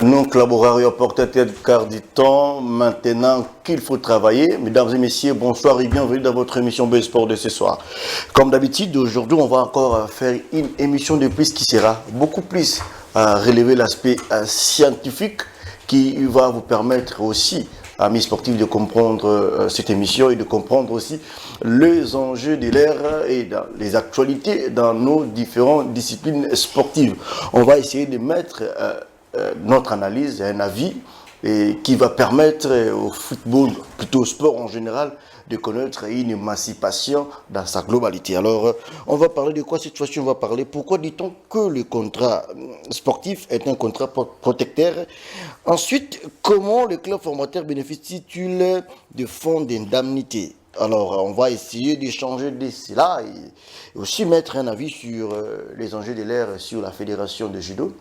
Nous collaborerions peut-être car du temps maintenant qu'il faut travailler. Mesdames et messieurs, bonsoir et bienvenue dans votre émission B Sport de ce soir. Comme d'habitude, aujourd'hui, on va encore faire une émission de plus qui sera beaucoup plus à relever l'aspect scientifique qui va vous permettre aussi, amis sportifs, de comprendre cette émission et de comprendre aussi les enjeux de l'ère et les actualités dans nos différentes disciplines sportives. On va essayer de mettre notre analyse, un avis et qui va permettre au football, plutôt au sport en général, de connaître une émancipation dans sa globalité. Alors, on va parler de quoi cette fois-ci? On va parler pourquoi dit-on que le contrat sportif est un contrat protecteur. Ensuite, comment le club formateur bénéficie-t-il de fonds d'indemnité? Alors, on va essayer d'échanger de cela et aussi mettre un avis sur les enjeux de l'ère sur la fédération de judo.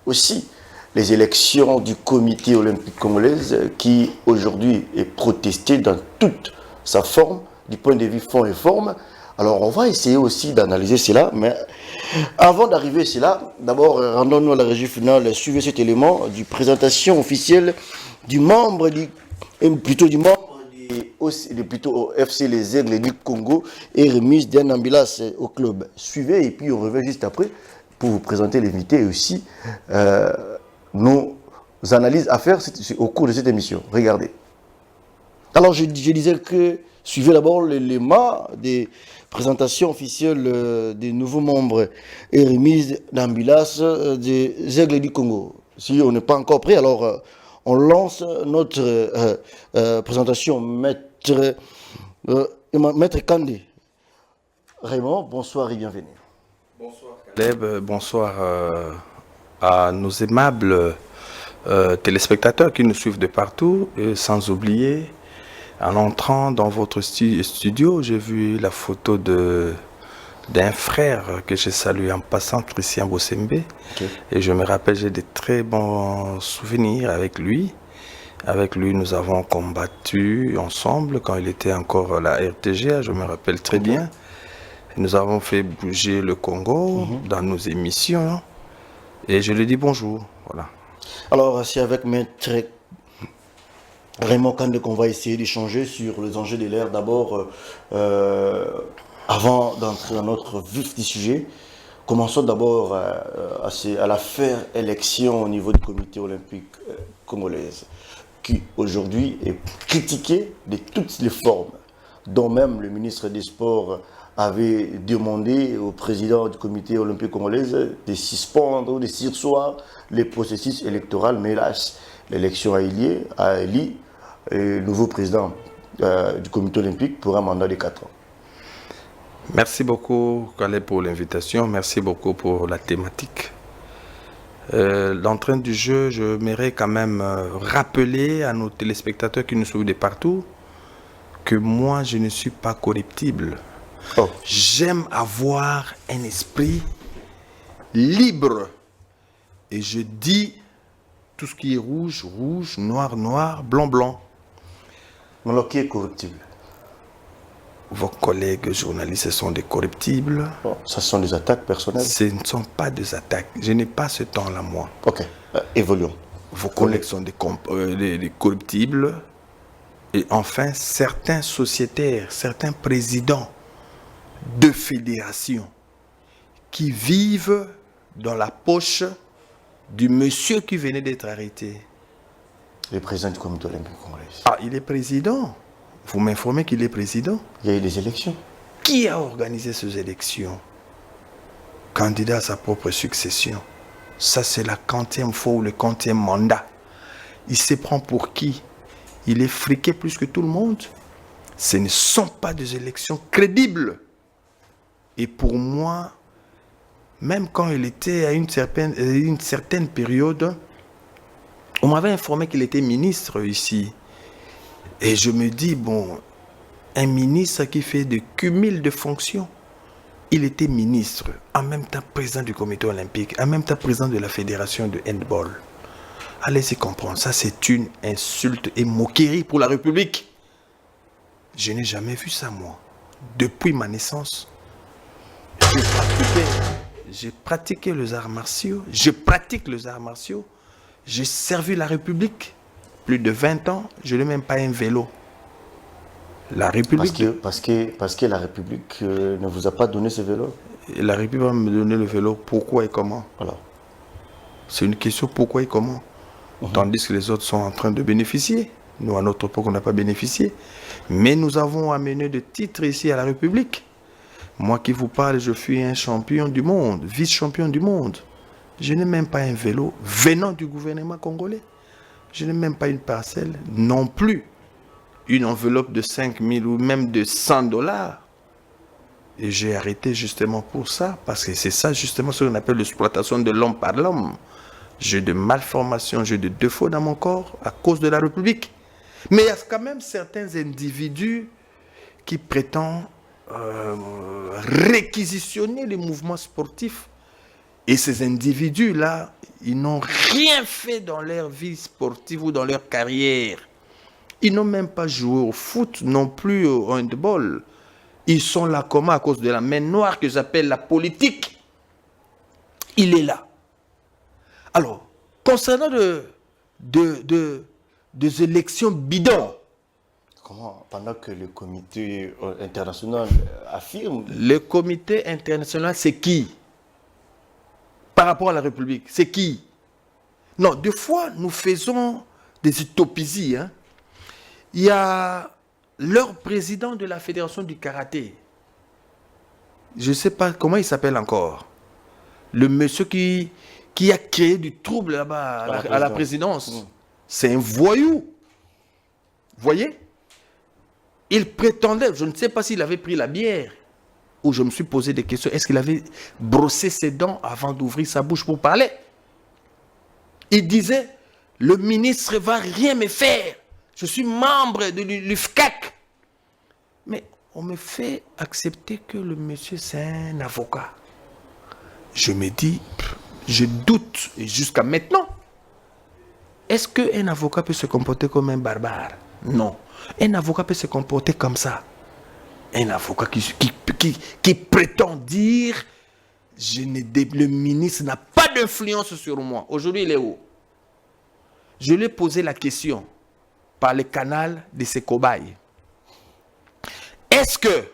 Aussi, les élections du comité olympique congolais qui aujourd'hui est protesté dans toute sa forme, du point de vue fond et forme. Alors on va essayer aussi d'analyser cela, mais avant d'arriver à cela, d'abord rendons-nous à la régie finale, suivez cet élément du présentation officielle du membre au FC Les Aigles du Congo et remise d'un ambulance au club. Suivez et puis on revient juste après pour vous présenter l'invité et aussi nos analyses à faire au cours de cette émission. Regardez. Alors, je disais que suivez d'abord l'élément des présentations officielles des nouveaux membres et remise d'ambulance des Aigles du Congo. Si on n'est pas encore prêt, alors on lance notre présentation. Maître Kandé. Raymond, bonsoir et bienvenue. Bonsoir Caleb, bonsoir à nos aimables téléspectateurs qui nous suivent de partout, et sans oublier, en entrant dans votre studio, j'ai vu la photo d'un frère que j'ai salué en passant, Christian Bossembe. Okay. Et je me rappelle, j'ai de très bons souvenirs avec lui. Avec lui, nous avons combattu ensemble quand il était encore à la RTG, je me rappelle très bien. Nous avons fait bouger le Congo dans nos émissions. Et je lui dis bonjour. Voilà. Alors, c'est avec Maître Raymond Kandé qu'on va essayer d'échanger sur les enjeux de l'ère. D'abord, avant d'entrer dans notre vif du sujet, commençons d'abord à l'affaire élection au niveau du comité olympique congolais, qui aujourd'hui est critiqué de toutes les formes, dont même le ministre des Sports avait demandé au président du comité olympique congolais de suspendre ou de surseoir les processus électoraux, mais là, l'élection a élu le nouveau président du comité olympique pour un mandat de 4 ans. Merci beaucoup, Caleb, pour l'invitation. Merci beaucoup pour la thématique. L'entraîne du jeu, je m'aimerais quand même rappeler à nos téléspectateurs qui nous suivent de partout que moi, je ne suis pas corruptible. Oh. J'aime avoir un esprit libre. Et je dis tout ce qui est rouge, rouge, noir, noir, blanc, blanc. Mais alors, qui est corruptible? Vos collègues journalistes sont des corruptibles. Oh, ça sont des attaques personnelles? Ce ne sont pas des attaques. Je n'ai pas ce temps-là, moi. Ok, évoluons. Vos collègues sont des corruptibles. Et enfin, certains sociétaires, certains présidents de fédérations qui vivent dans la poche du monsieur qui venait d'être arrêté. Le président du comité olympique congolais. Ah, il est président. Vous m'informez qu'il est président? Il y a eu des élections. Qui a organisé ces élections? Candidat à sa propre succession. Ça, c'est la 40e fois ou le 40e mandat. Il se prend pour qui? Il est friqué plus que tout le monde. Ce ne sont pas des élections crédibles. Et pour moi, même quand il était à une certaine période, on m'avait informé qu'il était ministre ici. Et je me dis, bon, un ministre qui fait de cumul de fonctions, il était ministre, en même temps président du comité olympique, en même temps président de la fédération de handball. Allez-y comprendre, ça c'est une insulte et moquerie pour la République. Je n'ai jamais vu ça, moi. Depuis ma naissance, j'ai pratiqué les arts martiaux, je pratique les arts martiaux, J'ai servi la République plus de 20 ans, je n'ai même pas un vélo. La République... Parce que la République ne vous a pas donné ce vélo. La République va me donner le vélo, pourquoi et comment? Voilà. C'est une question pourquoi et comment. Tandis que les autres sont en train de bénéficier. Nous, à notre époque, on n'a pas bénéficié. Mais nous avons amené de titres ici à la République. Moi qui vous parle, je suis un champion du monde, vice-champion du monde. Je n'ai même pas un vélo venant du gouvernement congolais. Je n'ai même pas une parcelle, non plus une enveloppe de 5 000 ou même de 100 $. Et j'ai arrêté justement pour ça, parce que c'est ça justement ce qu'on appelle l'exploitation de l'homme par l'homme. J'ai de malformations, j'ai de défauts dans mon corps à cause de la République. Mais il y a quand même certains individus qui prétendent réquisitionner les mouvements sportifs. Et ces individus-là, ils n'ont rien fait dans leur vie sportive ou dans leur carrière. Ils n'ont même pas joué au foot, non plus au handball. Ils sont là comment à cause de la main noire que j'appelle la politique. Il est là. Alors, concernant des élections bidons. Comment? Pendant que le comité international affirme... Le comité international, c'est qui? Par rapport à la République, c'est qui? Non, des fois, nous faisons des utopies. Hein. Il y a leur président de la fédération du karaté. Je ne sais pas comment il s'appelle encore. Le monsieur qui a créé du trouble là-bas à la présidence. C'est un voyou. Vous voyez? Il prétendait, je ne sais pas s'il avait pris la bière, ou je me suis posé des questions, est-ce qu'il avait brossé ses dents avant d'ouvrir sa bouche pour parler? Il disait, le ministre ne va rien me faire. Je suis membre de l'UFCAC. Mais on me fait accepter que le monsieur, c'est un avocat. Je me dis, je doute, et jusqu'à maintenant, est-ce qu'un avocat peut se comporter comme un barbare? Non. Un avocat peut se comporter comme ça. Un avocat qui prétend dire, le ministre n'a pas d'influence sur moi. Aujourd'hui, il est où? Je lui ai posé la question par le canal de ses cobayes. Est-ce que,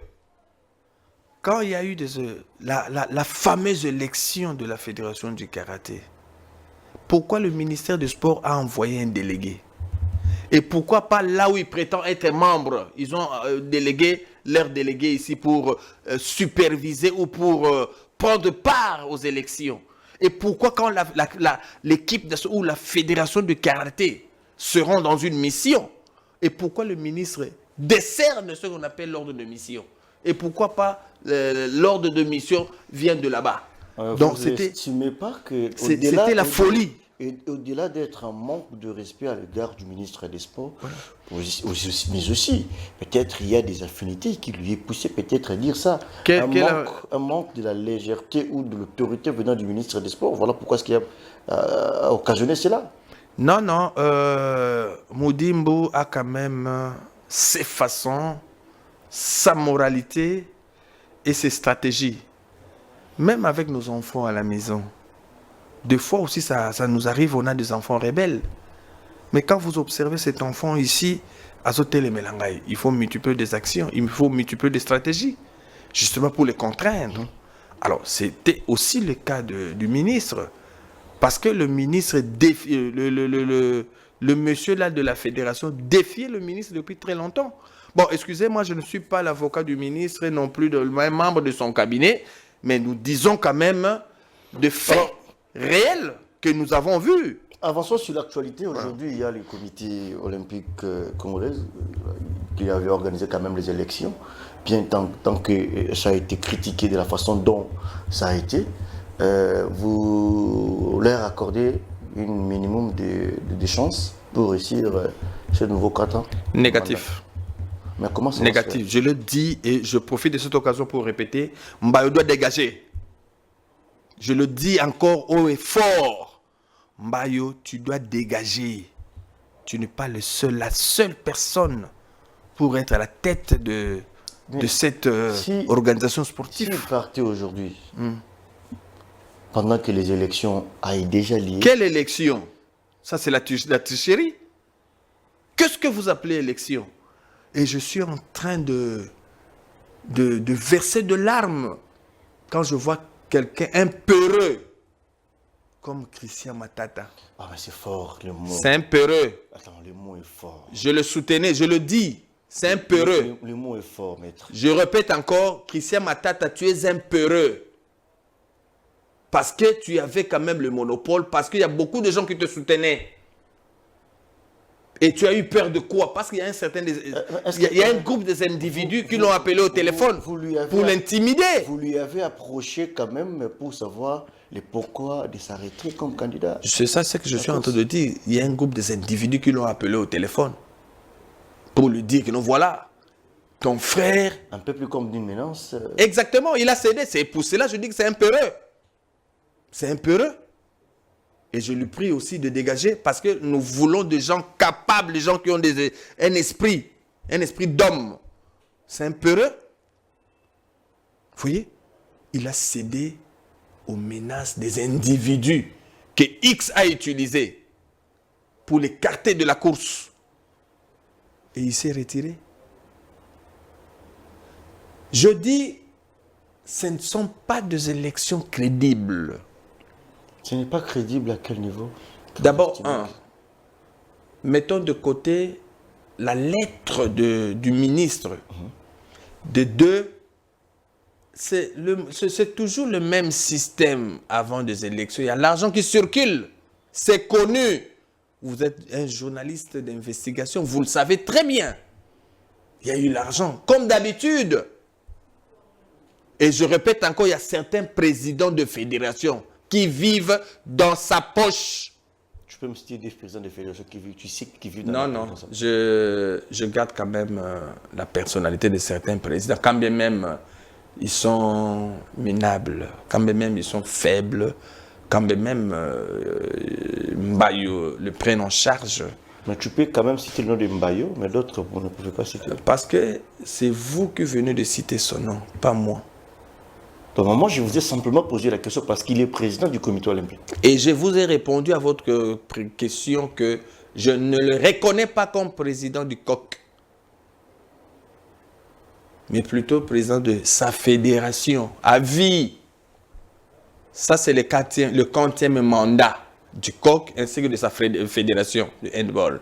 quand il y a eu la fameuse élection de la Fédération du karaté, pourquoi le ministère du Sport a envoyé un délégué? Et pourquoi pas là où ils prétendent être membres? Ils ont délégué leur délégué ici pour superviser ou pour prendre part aux élections. Et pourquoi quand l'équipe ou la fédération de karaté seront dans une mission, et pourquoi le ministre décerne ce qu'on appelle l'ordre de mission? Et pourquoi pas l'ordre de mission vient de là-bas? Donc c'était la folie. Et au-delà d'être un manque de respect à l'égard du ministre des Sports, mais aussi, peut-être il y a des affinités qui lui est poussé peut-être à dire ça. Un manque de la légèreté ou de l'autorité venant du ministre des Sports. Voilà pourquoi ce qui a occasionné cela. Non, non. Moudimbo a quand même ses façons, sa moralité et ses stratégies. Même avec nos enfants à la maison. Des fois aussi, ça nous arrive, on a des enfants rebelles. Mais quand vous observez cet enfant ici, à Zotel Melangaï, il faut multiplier des actions, il faut multiplier des stratégies, justement pour les contraindre. Alors, c'était aussi le cas du ministre. Parce que le ministre, le monsieur là de la fédération, défiait le ministre depuis très longtemps. Bon, excusez-moi, je ne suis pas l'avocat du ministre, non plus même membre de son cabinet, mais nous disons quand même de faits réels que nous avons vus. Avançons sur l'actualité. Aujourd'hui, il y a le comité olympique congolais qui avait organisé quand même les élections, bien tant que ça a été critiqué de la façon dont ça a été. Vous leur accordez un minimum de chances pour réussir ce nouveau 4 ans? Négatif. Mais comment ça Négatif. Je le dis et je profite de cette occasion pour répéter, Mbayo doit dégager. Je le dis encore haut et fort. Mbayo, tu dois dégager. Tu n'es pas la seule personne pour être à la tête de cette organisation sportive. Si vous partez aujourd'hui, pendant que les élections aient déjà lié... Quelle élection? Ça, c'est la tricherie. Qu'est-ce que vous appelez élection? Et je suis en train de verser de larmes quand je vois quelqu'un un peureux comme Christian Matata. Ah, mais c'est fort, le mot. C'est un peureux. Attends, le mot est fort. Je le soutenais, je le dis. C'est un peureux. Le mot est fort, maître. Je répète encore, Christian Matata, tu es un peureux. Parce que tu avais quand même le monopole, parce qu'il y a beaucoup de gens qui te soutenaient. Et tu as eu peur de quoi? Parce qu'il y a un certain... Il y a un groupe des individus qui l'ont appelé au téléphone pour l'intimider. Vous lui avez approché quand même pour savoir le pourquoi de s'arrêter comme candidat. C'est ça, c'est que je suis en train de dire. Il y a un groupe des individus qui l'ont appelé au téléphone pour lui dire que non, voilà, ton frère... Un peu plus comme d'une menace. Exactement, il a cédé. C'est pour cela que je dis que c'est un peureux. C'est un peureux. Et je lui prie aussi de dégager parce que nous voulons des gens capables, des gens qui ont un esprit d'homme. C'est un peureux. Vous voyez, il a cédé aux menaces des individus que X a utilisés pour l'écarter de la course. Et il s'est retiré. Je dis, ce ne sont pas des élections crédibles. Ce n'est pas crédible à quel niveau? D'abord, mettons de côté la lettre du ministre. De deux, c'est toujours le même système avant des élections. Il y a l'argent qui circule. C'est connu. Vous êtes un journaliste d'investigation, vous le savez très bien. Il y a eu l'argent, comme d'habitude. Et je répète encore, il y a certains présidents de fédération qui vivent dans sa poche. Tu peux me citer des présidents de fédération qui vivent, tu sais qui vivent dans la poche? Non, je garde quand même la personnalité de certains présidents, quand bien même ils sont minables, quand bien même ils sont faibles, quand bien même Mbayo le prennent en charge. Mais tu peux quand même citer le nom de Mbayo, mais d'autres, vous ne pouvez pas citer. Parce que c'est vous qui venez de citer son nom, pas moi. Donc, moi, je vous ai simplement posé la question parce qu'il est président du comité olympique. Et je vous ai répondu à votre question que je ne le reconnais pas comme président du COC, mais plutôt président de sa fédération à vie. Ça, c'est le 40e mandat du COC ainsi que de sa fédération de handball.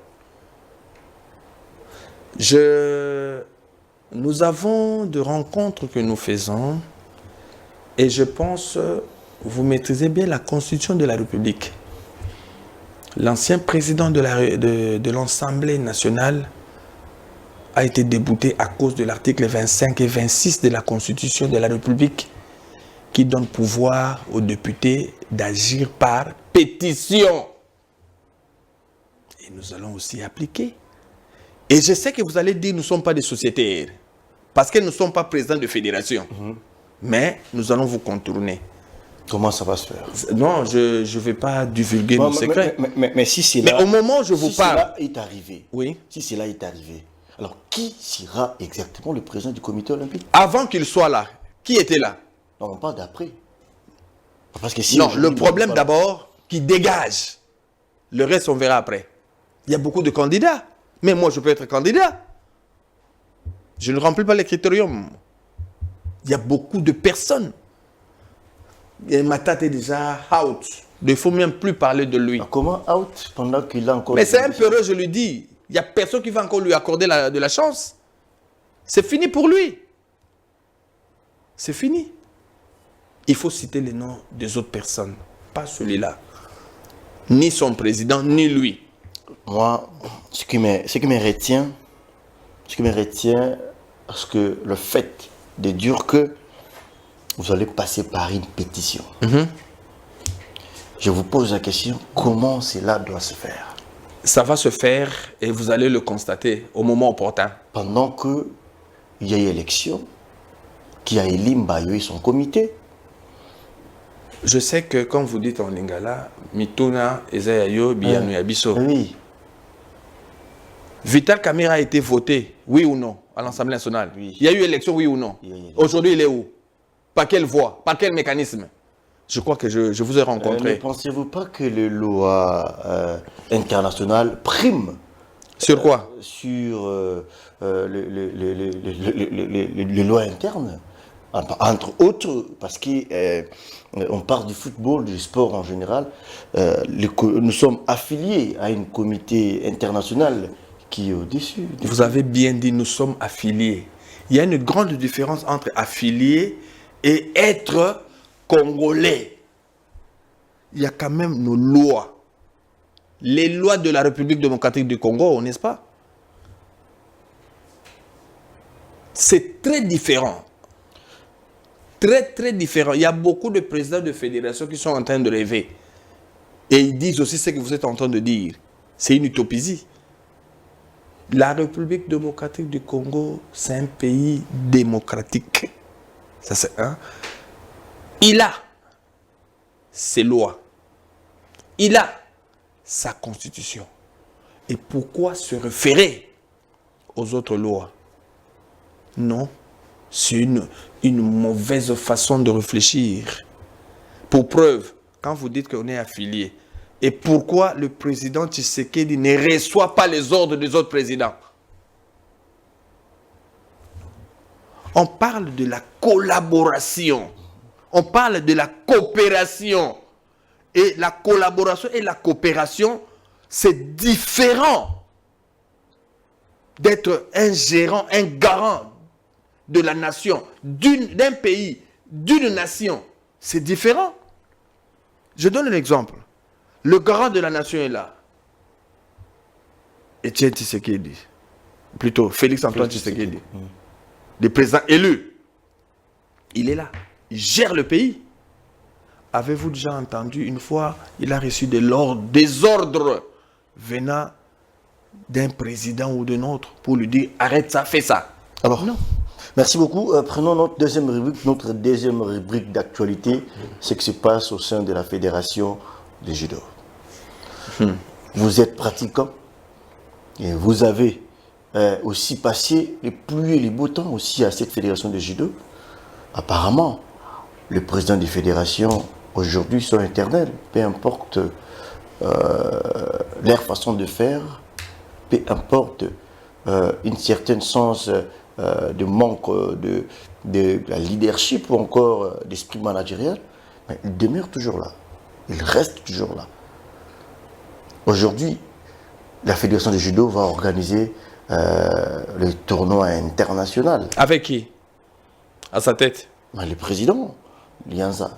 Nous avons de rencontres que nous faisons. Et je pense, vous maîtrisez bien la Constitution de la République. L'ancien président de l'Assemblée nationale a été débouté à cause de l'article 25 et 26 de la Constitution de la République qui donne pouvoir aux députés d'agir par pétition. Et nous allons aussi appliquer. Et je sais que vous allez dire, nous ne sommes pas des sociétaires, parce que nous ne sommes pas présidents de fédération. Mais nous allons vous contourner. Comment ça va se faire? Non, je ne vais pas divulguer nos secrets. Mais si c'est là... Mais au moment où je vous parle... Si cela est arrivé, oui. Si cela est arrivé, alors qui sera exactement le président du comité olympique? Avant qu'il soit là, qui était là? Non, on parle d'après. Parce que si non, le problème d'abord, qui dégage. Le reste, on verra après. Il y a beaucoup de candidats. Mais moi, je peux être candidat. Je ne remplis pas les critériums. Il y a beaucoup de personnes. Et Matata est déjà out. Il ne faut même plus parler de lui. Alors comment out pendant qu'il a encore... Mais c'est un peureux, je lui dis. Il n'y a personne qui va encore lui accorder de la chance. C'est fini pour lui. C'est fini. Il faut citer les noms des autres personnes. Pas celui-là. Ni son président, ni lui. Moi, ce qui me retient, parce que le fait de dire que vous allez passer par une pétition. Je vous pose la question, comment cela doit se faire? Ça va se faire et vous allez le constater au moment opportun. Pendant qu'il y a eu élection, qui a élu Mbayo et son comité. Je sais que, comme vous dites en lingala, Mituna, Ezayayo, Biyanu Yabiso. Oui. Vital Kamerhe a été voté, oui ou non, à l'Assemblée nationale. Oui. Il y a eu élection, oui ou non. Aujourd'hui, il est où? Par quelle voie? Par quel mécanisme? Je crois que je vous ai Ne rencontré. pensez-vous pas que les lois internationales priment Sur quoi? sur les lois internes? Entre autres, parce qu'on parle du football, du sport en général, nous sommes affiliés à un comité international qui est au-dessus. Vous avez bien dit, nous sommes affiliés. Il y a une grande différence entre affilié et être congolais. Il y a quand même nos lois. Les lois de la République démocratique du Congo, n'est-ce pas? C'est très différent. Très, très différent. Il y a beaucoup de présidents de fédérations qui sont en train de rêver. Et ils disent aussi ce que vous êtes en train de dire. C'est une utopisie. La République démocratique du Congo, c'est un pays démocratique. Ça, c'est un. Il a ses lois. Il a sa constitution. Et pourquoi se référer aux autres lois? Non, c'est une mauvaise façon de réfléchir. Pour preuve, quand vous dites qu'on est affilié, et pourquoi le président Tshisekedi ne reçoit pas les ordres des autres présidents? On parle de la collaboration. On parle de la coopération. Et la collaboration et la coopération, c'est différent d'être un gérant, un garant de la nation, d'un pays, d'une nation. C'est différent. Je donne un exemple. Le garant de la nation est là. Etienne Tshisekedi. Plutôt Félix-Antoine Tshisekedi. Le président élu. Il est là. Il gère le pays. Avez-vous déjà entendu une fois, il a reçu des ordres venant d'un président ou d'un autre pour lui dire arrête ça, fais ça? Alors, non. Merci beaucoup. Prenons notre deuxième rubrique d'actualité, ce qui se passe au sein de la Fédération de judo. Vous êtes pratiquant et vous avez aussi passé les pluies et les beaux temps aussi à cette Fédération de judo. Apparemment, le président des fédérations aujourd'hui sont éternels, peu importe leur façon de faire, peu importe une certaine sens de manque de la leadership ou encore d'esprit managérial, mais il demeure toujours là. Il reste toujours là. Aujourd'hui, la Fédération de judo va organiser le tournoi international. Avec qui? À sa tête? Le président, Lianza.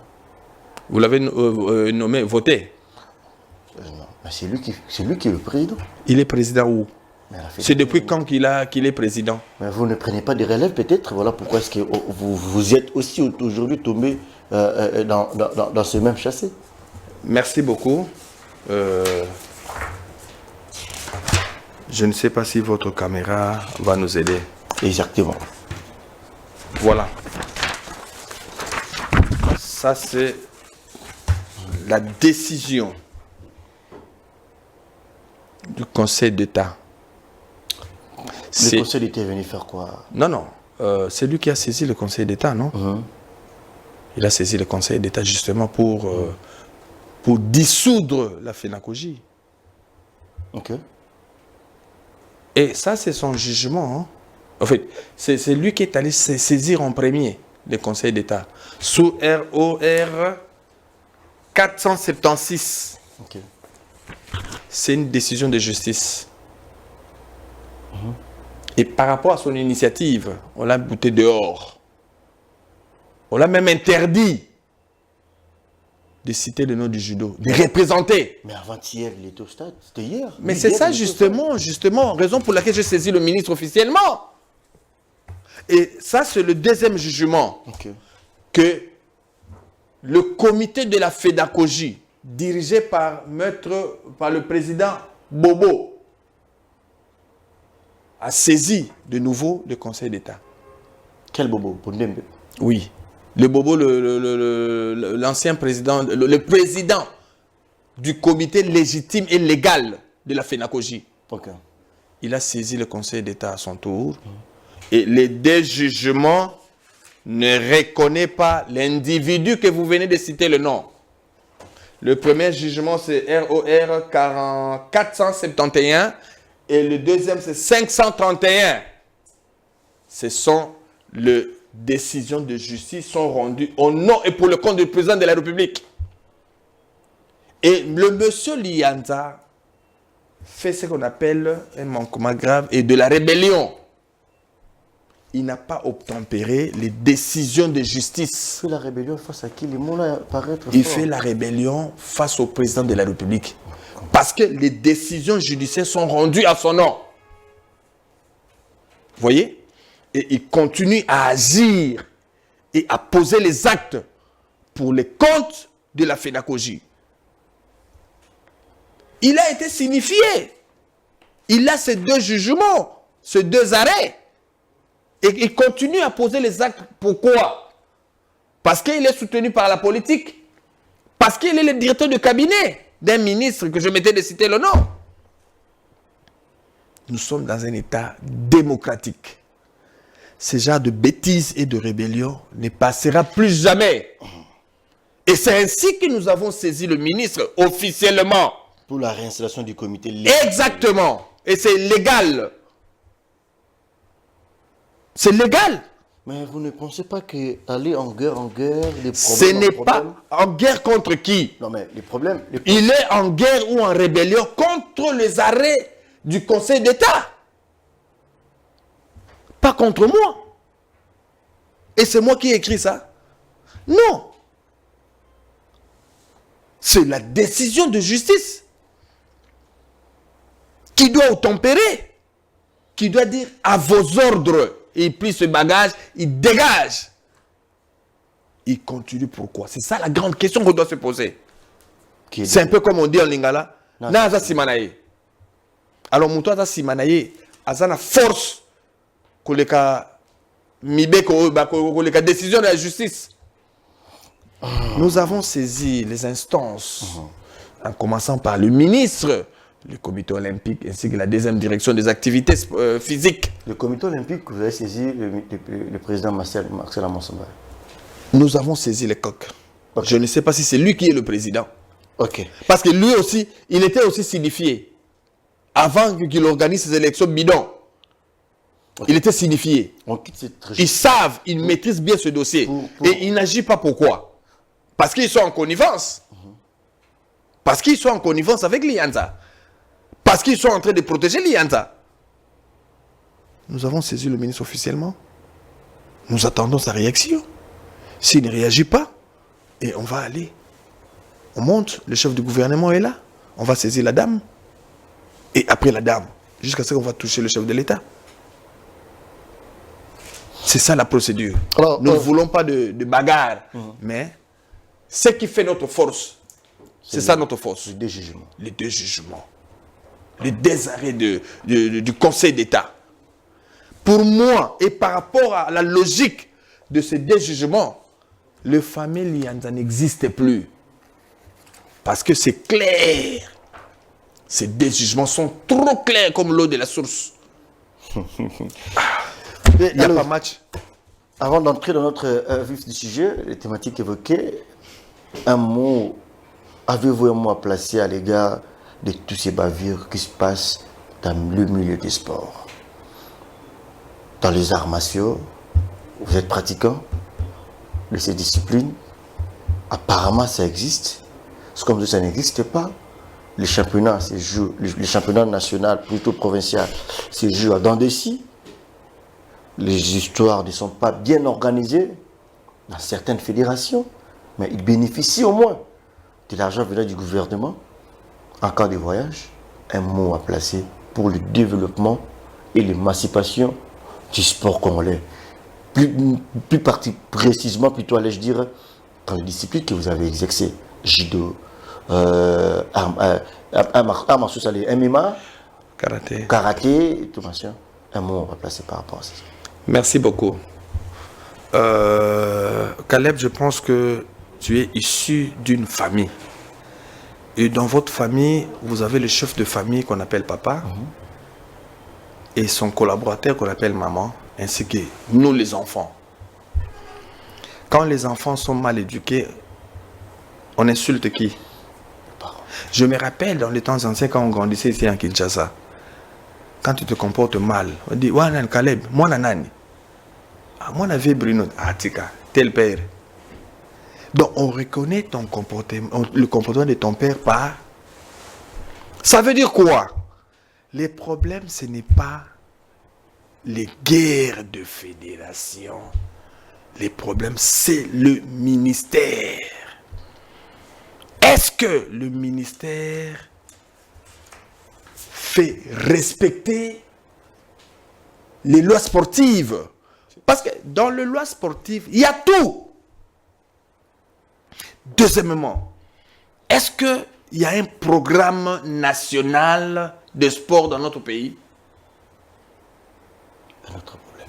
Vous l'avez nommé, voté? Non, mais c'est lui qui est le président. Il est président où? C'est depuis quand qu'il est président? Mais vous ne prenez pas de relève peut-être, voilà pourquoi est-ce que vous êtes aussi aujourd'hui tombé dans ce même chassé. Merci beaucoup. Je ne sais pas si votre caméra va nous aider. Exactement. Voilà. Ça, c'est la décision du Conseil d'État. Le Conseil d'État est venu faire quoi? Non. C'est lui qui a saisi le Conseil d'État, non? Il a saisi le Conseil d'État justement pour dissoudre la FENACOJI. Ok. Et ça, c'est son jugement. Hein. En fait, c'est lui qui est allé saisir en premier le Conseil d'État. Sous ROR 476. Ok. C'est une décision de justice. Et par rapport à son initiative, on l'a bouté dehors. On l'a même interdit de citer le nom du judo, de représenter. Mais avant-hier, il était au stade. C'était hier. Mais c'est ça justement, raison pour laquelle j'ai saisi le ministre officiellement. Et ça, c'est le deuxième jugement. Que le comité de la FENACOJI, dirigé par le président Bobo, a saisi de nouveau le Conseil d'État. Quel Bobo? Pondembe? Oui. Le Bobo, l'ancien président, le président du comité légitime et légal de la FENACOJI. Okay. Il a saisi le Conseil d'État à son tour. Et les deux jugements ne reconnaît pas l'individu que vous venez de citer le nom. Le premier jugement, c'est ROR 471 et le deuxième, c'est 531. Ce sont les décisions de justice sont rendues au nom et pour le compte du président de la République. Et le monsieur Lianza fait ce qu'on appelle un manquement grave et de la rébellion. Il n'a pas obtempéré les décisions de justice. Il fait la rébellion face à qui? Les mots là paraissent trop Il forts. fait la rébellion face au président de la République. Parce que les décisions judiciaires sont rendues à son nom. Vous voyez? Et il continue à agir et à poser les actes pour les comptes de la FENACOJI. Il a été signifié. Il a ces deux jugements, ces deux arrêts. Et il continue à poser les actes. Pourquoi? Parce qu'il est soutenu par la politique. Parce qu'il est le directeur de cabinet d'un ministre que je m'étais de citer le nom. Nous sommes dans un État démocratique. Ce genre de bêtises et de rébellion ne passera plus jamais. Et c'est ainsi que nous avons saisi le ministre officiellement. Pour la réinstallation du comité. Exactement. Et c'est légal. C'est légal. Mais vous ne pensez pas qu'aller en guerre, les problèmes... Ce n'est pas en guerre contre qui? Non mais les problèmes... Il est en guerre ou en rébellion contre les arrêts du Conseil d'État. Pas contre moi. Et c'est moi qui ai écrit ça. Non. C'est la décision de justice qui doit obtempérer, qui doit dire à vos ordres. Il plie ce bagage, il dégage. Il continue pourquoi? C'est ça la grande question qu'on doit se poser. C'est un peu comme on dit en lingala. Naza simanaye. Alors, Moutoua simanaye, azana force que les cas décision de la justice. Nous avons saisi les instances, en commençant par le ministre, le comité olympique ainsi que la deuxième direction des activités physiques. Le comité olympique, vous avez saisi le président Marcel Amonsomba. Nous avons saisi les coqs. Okay. Je ne sais pas si c'est lui qui est le président. Ok. Parce que lui aussi, il était aussi signifié. Avant qu'il organise ses élections bidons. Okay. Il était signifié. Ils savent, ils maîtrisent bien ce dossier. Et il n'agit pas pourquoi? Parce qu'ils sont en connivence. Parce qu'ils sont en connivence avec Lianza. Parce qu'ils sont en train de protéger Lianza. Nous avons saisi le ministre officiellement. Nous attendons sa réaction. S'il ne réagit pas, et on va aller. On monte, le chef du gouvernement est là. On va saisir la dame. Et après la dame, jusqu'à ce qu'on va toucher le chef de l'État. C'est ça la procédure. Alors, nous ne voulons pas de bagarre. Mais ce qui fait notre force, c'est ça notre force. Les deux jugements. Les deux jugements. Les deux arrêts du Conseil d'État. Pour moi, et par rapport à la logique de ces deux jugements, le fameux Lianza n'existe plus. Parce que c'est clair. Ces deux jugements sont trop clairs comme l'eau de la source. Il n'y a pas match. Avant d'entrer dans notre vif du sujet, les thématiques évoquées, un mot, avez-vous un mot à placer à l'égard de tous ces bavures qui se passent dans le milieu des sports? Dans les arts martiaux, vous êtes pratiquant de ces disciplines. Apparemment, ça existe. C'est comme si ça n'existe pas. Les championnats, les championnats nationaux, plutôt provinciaux, se jouent à Dandessi. Les histoires ne sont pas bien organisées dans certaines fédérations, mais ils bénéficient au moins de l'argent venant du gouvernement. En cas de voyage, un mot à placer pour le développement et l'émancipation du sport congolais. Plus précisément, plutôt allais-je dire, dans les disciplines que vous avez exercées. Judo, MMA, karaté, tout machin. Un mot on va placer par rapport à ça. Merci beaucoup. Caleb, je pense que tu es issu d'une famille. Et dans votre famille, vous avez le chef de famille qu'on appelle papa et son collaborateur qu'on appelle maman, ainsi que nous les enfants. Quand les enfants sont mal éduqués, on insulte qui? Je me rappelle dans les temps anciens quand on grandissait ici en Kinshasa. Quand tu te comportes mal, on dit Wanan Caleb, moi nanani. Ah, moi n'avais Bruno, ah tika, tel père. Donc on reconnaît ton comportement, le comportement de ton père par. Ça veut dire quoi? Les problèmes, ce n'est pas les guerres de fédération. Les problèmes, c'est le ministère. Est-ce que le ministère fait respecter les lois sportives? Parce que dans les lois sportives, il y a tout. Deuxièmement, est-ce qu'il y a un programme national de sport dans notre pays? Un autre problème.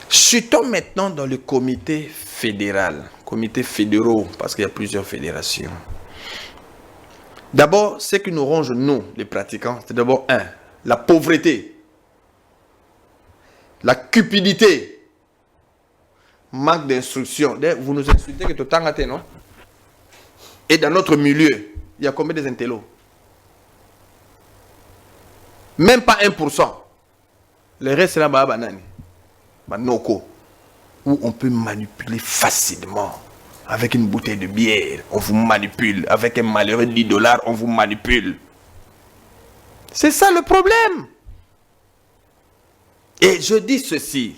Chutons maintenant dans le comité fédéral, comité fédéraux, parce qu'il y a plusieurs fédérations. D'abord, ce qui nous ronge, nous, les pratiquants, c'est d'abord, la pauvreté, la cupidité, manque d'instruction. Vous nous insultez que tu t'en as, non? Et dans notre milieu, il y a combien des intellos? Même pas 1%. Le reste, c'est la banane. Manoko. Où on peut manipuler facilement. Avec une bouteille de bière, on vous manipule. Avec un malheureux $10, on vous manipule. C'est ça le problème. Et je dis ceci.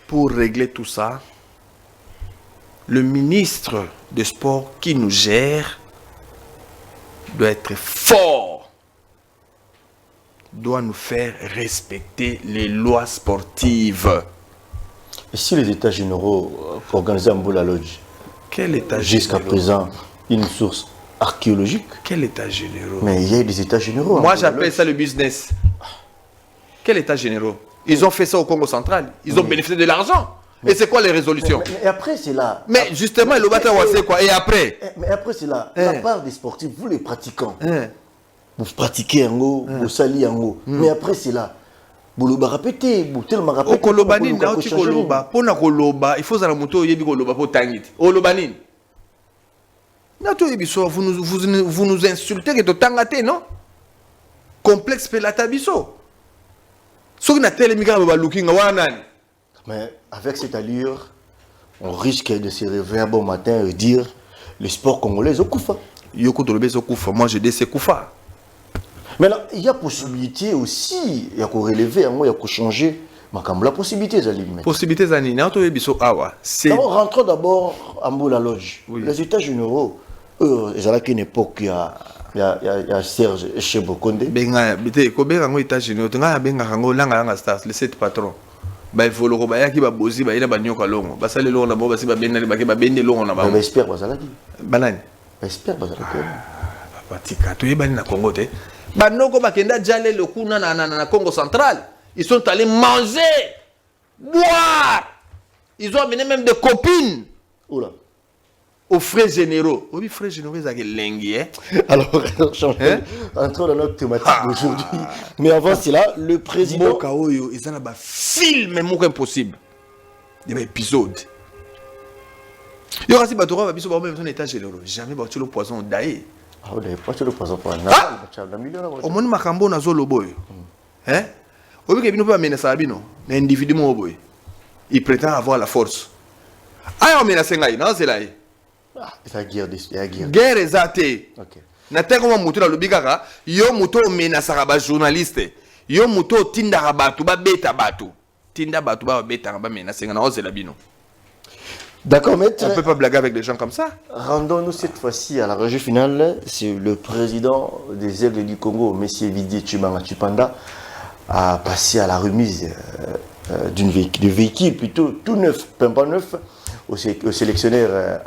Pour régler tout ça, le ministre de sport qui nous gère doit être fort, doit nous faire respecter les lois sportives. Et si les états généraux organisaient un bout la lodge? Quel état généraux? Jusqu'à présent, une source archéologique. Quel état généraux? Mais il y a des états généraux. Moi, j'appelle ça le business. Quel état généraux? Ils ont fait ça au Congo central. Ils ont bénéficié de l'argent. Et c'est quoi les résolutions? Mais après, c'est là. Mais justement, le bataille, c'est quoi? Et après? Mais après, c'est là. La part des sportifs, vous les pratiquants, vous pratiquez en haut, vous saliez en haut. Mais après, c'est là. Vous le répétez, vous tellement répétez. Kolobanin, là où tu koloba, pour na koloba, il faut que vous yebi koloba pour tangit. Kolobanin. Vous nous insultez que tu tangate, non? Complexe pelatabiso. Mais avec cette allure, on risque de se réveiller un bon matin et dire le sport congolais est au Koufa. Moi je dis c'est Koufa. Mais là, il y a possibilité aussi, il y a qu'on relever, il y a qu'on changer. La possibilité, possibilité, rentrons d'abord en bout la loge. Oui. Les états généraux, ils ont une époque, il y a Serge Chebokonde. Le 7 patron. Il faut le robayer qui va bosser, il va n'y avoir long. Parce que le long, on va bien aller long. Mais j'espère que ça l'a dit. Banane. J'espère que ça l'a dit. Papa, tu es banane à Congo. Banoko bakenda jale le kuna na Congo central. Ils sont allés manger, boire. Ils ont amené même des copines. Oula. Aux frais généraux. Oui, frais généraux, ils ont lengi. Alors, entrons dans notre thématique d'aujourd'hui. Mais avant cela, le président. Ils ont un film impossible. Il y a un épisode. Il y aura si Batora va bien même son état généraux. Jamais battu le poison d'ailleurs. Ah, vous n'avez pas le poison pour un an. Au monde Makambo na zolo boy. Hein? Au lieu que nous pas amener ça bino, l'individu mo boy. Il prétend avoir la force. Ah, on menace ngai, non c'est là. C'est la guerre, la guerre. Guerre exacte. OK. Na teko mo mutu na lobikaka, yo mutu menace ba journaliste. Yo mutu tinda batu ba beta batu. Tinda batu ba beta ba menace ngana ozela bino. D'accord, maître. On ne peut pas blaguer avec des gens comme ça. Rendons-nous cette fois-ci à la régie finale. C'est le président des Aigles du Congo, M. Didier Tshibanga Tshipanda, a passé à la remise de véhicules plutôt tout neuf, pas neuf, au sélectionneur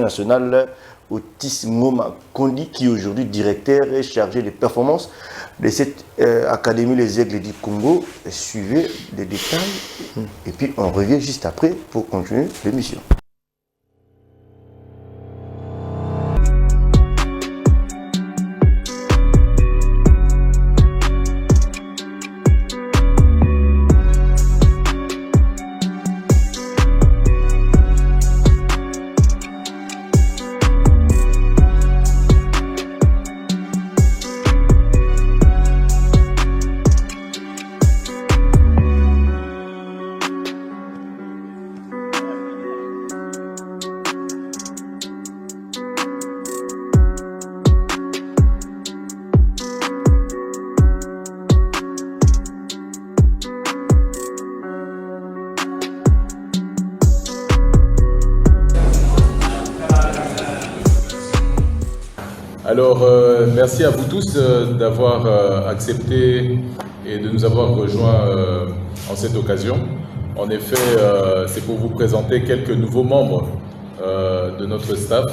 national Otis Ngoma Kondi, qui est aujourd'hui directeur et chargé des performances de cette Académie Les Aigles du Congo. Suivez les détails et puis on revient juste après pour continuer l'émission. Alors, merci à vous tous d'avoir accepté et de nous avoir rejoints en cette occasion. En effet, c'est pour vous présenter quelques nouveaux membres de notre staff,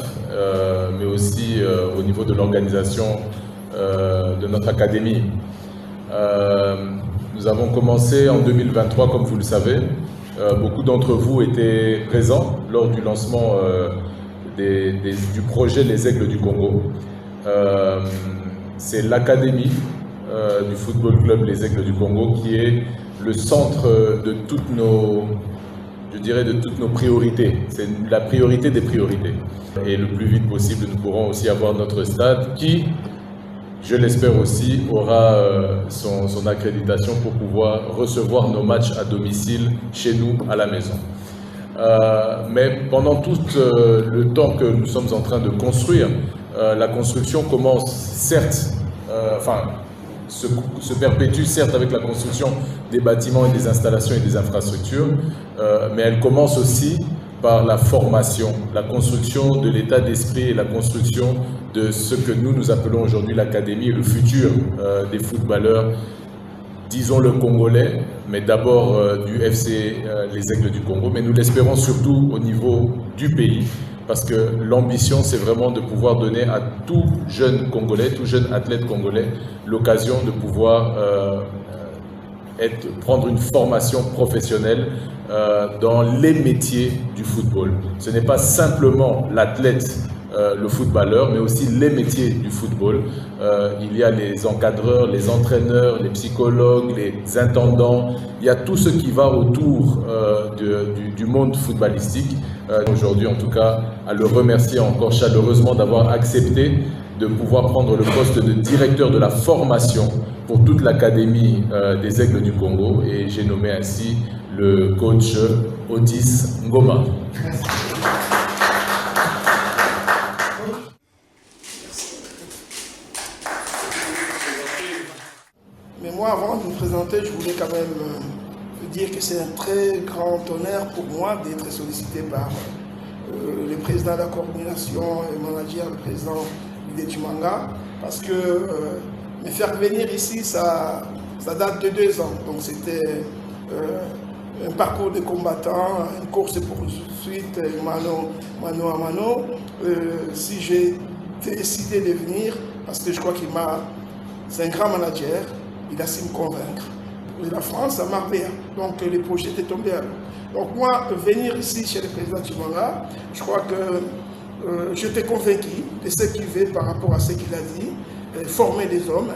mais aussi au niveau de l'organisation de notre académie. Nous avons commencé en 2023, comme vous le savez. Beaucoup d'entre vous étaient présents lors du lancement du projet Les Aigles du Congo. C'est l'académie du Football Club Les Aigles du Congo qui est le centre de toutes nos, je dirais, de toutes nos priorités. C'est la priorité des priorités. Et le plus vite possible, nous pourrons aussi avoir notre stade qui, je l'espère aussi, aura son accréditation pour pouvoir recevoir nos matchs à domicile chez nous à la maison. Mais pendant tout le temps que nous sommes en train de construire, la construction commence certes, se perpétue certes avec la construction des bâtiments et des installations et des infrastructures, mais elle commence aussi par la formation, la construction de l'état d'esprit et la construction de ce que nous appelons aujourd'hui l'académie et le futur des footballeurs, disons le Congolais, mais d'abord du FC Les Aigles du Congo, mais nous l'espérons surtout au niveau du pays, parce que l'ambition, c'est vraiment de pouvoir donner à tout jeune Congolais, tout jeune athlète congolais, l'occasion de pouvoir prendre une formation professionnelle dans les métiers du football. Ce n'est pas simplement l'athlète, le footballeur, mais aussi les métiers du football. Il y a les encadreurs, les entraîneurs, les psychologues, les intendants. Il y a tout ce qui va autour du monde footballistique. Aujourd'hui, en tout cas, à le remercier encore chaleureusement d'avoir accepté de pouvoir prendre le poste de directeur de la formation pour toute l'académie des Aigles du Congo. Et j'ai nommé ainsi le coach Otis Ngoma. Mais moi, avant de vous présenter, je voulais quand même vous dire que c'est un très grand honneur pour moi d'être sollicité par le président de la coordination et manager, le président Didier Chimanga, parce que me faire venir ici, ça date de 2 ans. Donc c'était un parcours de combattant, une course de poursuite, mano à mano. Si j'ai décidé de venir, parce que je crois c'est un grand manager, il a su me convaincre. De la France à Marbella, donc le projet était tombé à l'eau. Donc moi, venir ici chez le président Chimanga, je crois que j'étais convaincu de ce qu'il veut par rapport à ce qu'il a dit, former des hommes.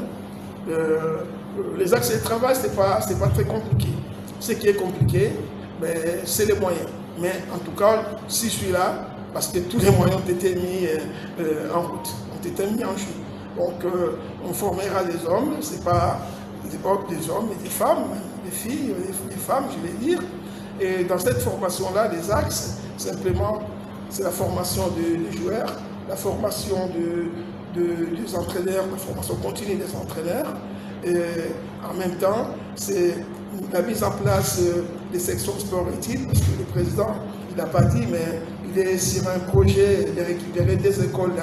Les axes de travail, c'est pas très compliqué. Ce qui est compliqué, c'est les moyens. Mais en tout cas, si je suis là, parce que tous les moyens ont été mis en route, ont été mis en jeu. Donc on formera des hommes, c'est pas des hommes et des femmes, des filles, des femmes, je vais dire. Et dans cette formation-là, les axes, simplement, c'est la formation des joueurs, la formation des entraîneurs, la formation continue des entraîneurs. Et en même temps, c'est la mise en place des sections sport-études, parce que le président, il n'a pas dit, mais il est sur un projet de récupérer des écoles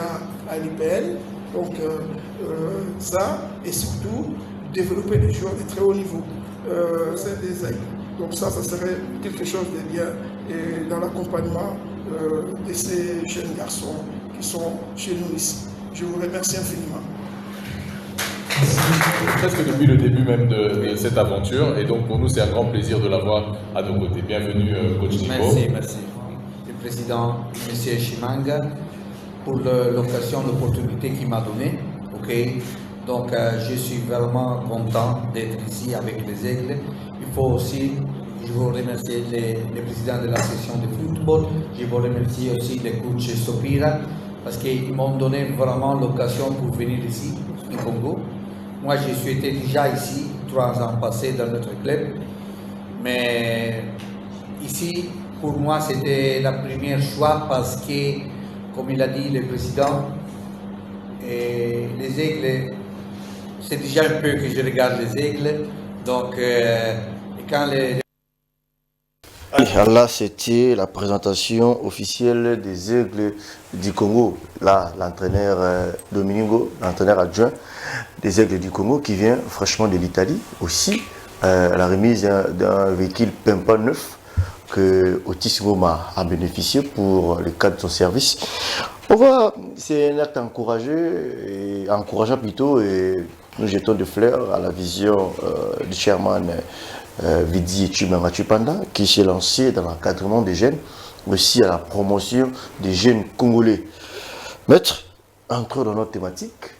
à l'IPL. Donc ça, et surtout, développer des joueurs de très haut niveau. C'est des aigles. Donc ça serait quelque chose de bien et dans l'accompagnement de ces jeunes garçons qui sont chez nous ici. Je vous remercie infiniment. Presque depuis le début même de cette aventure, et donc pour nous c'est un grand plaisir de l'avoir à nos côtés. Bienvenue coach Nico. Merci. Le président M. Chimanga pour l'occasion, l'opportunité qu'il m'a donnée. Donc je suis vraiment content d'être ici avec les Aigles. Il faut aussi, je veux remercier les présidents de la section de football, je veux remercier aussi les coachs Sopira, parce qu'ils m'ont donné vraiment l'occasion pour venir ici, au Congo. Moi, je suis été déjà ici 3 ans passés dans notre club, mais ici, pour moi, c'était la première choix parce que, comme il a dit le président, les Aigles, c'est déjà un peu que je regarde les Aigles, donc quand les... Allez, là c'était la présentation officielle des Aigles du Congo. Là, l'entraîneur Domingo, l'entraîneur adjoint des Aigles du Congo qui vient fraîchement de l'Italie. Aussi, la remise d'un véhicule Pimpa neuf que Otis Ngoma a bénéficié pour le cadre de son service. On voit, c'est un acte encourageant plutôt, et nous jetons des fleurs à la vision du chairman Vidi Chimanga Chipanda qui s'est lancé dans l'encadrement des jeunes, aussi à la promotion des jeunes congolais. Maître, entrons dans notre thématique.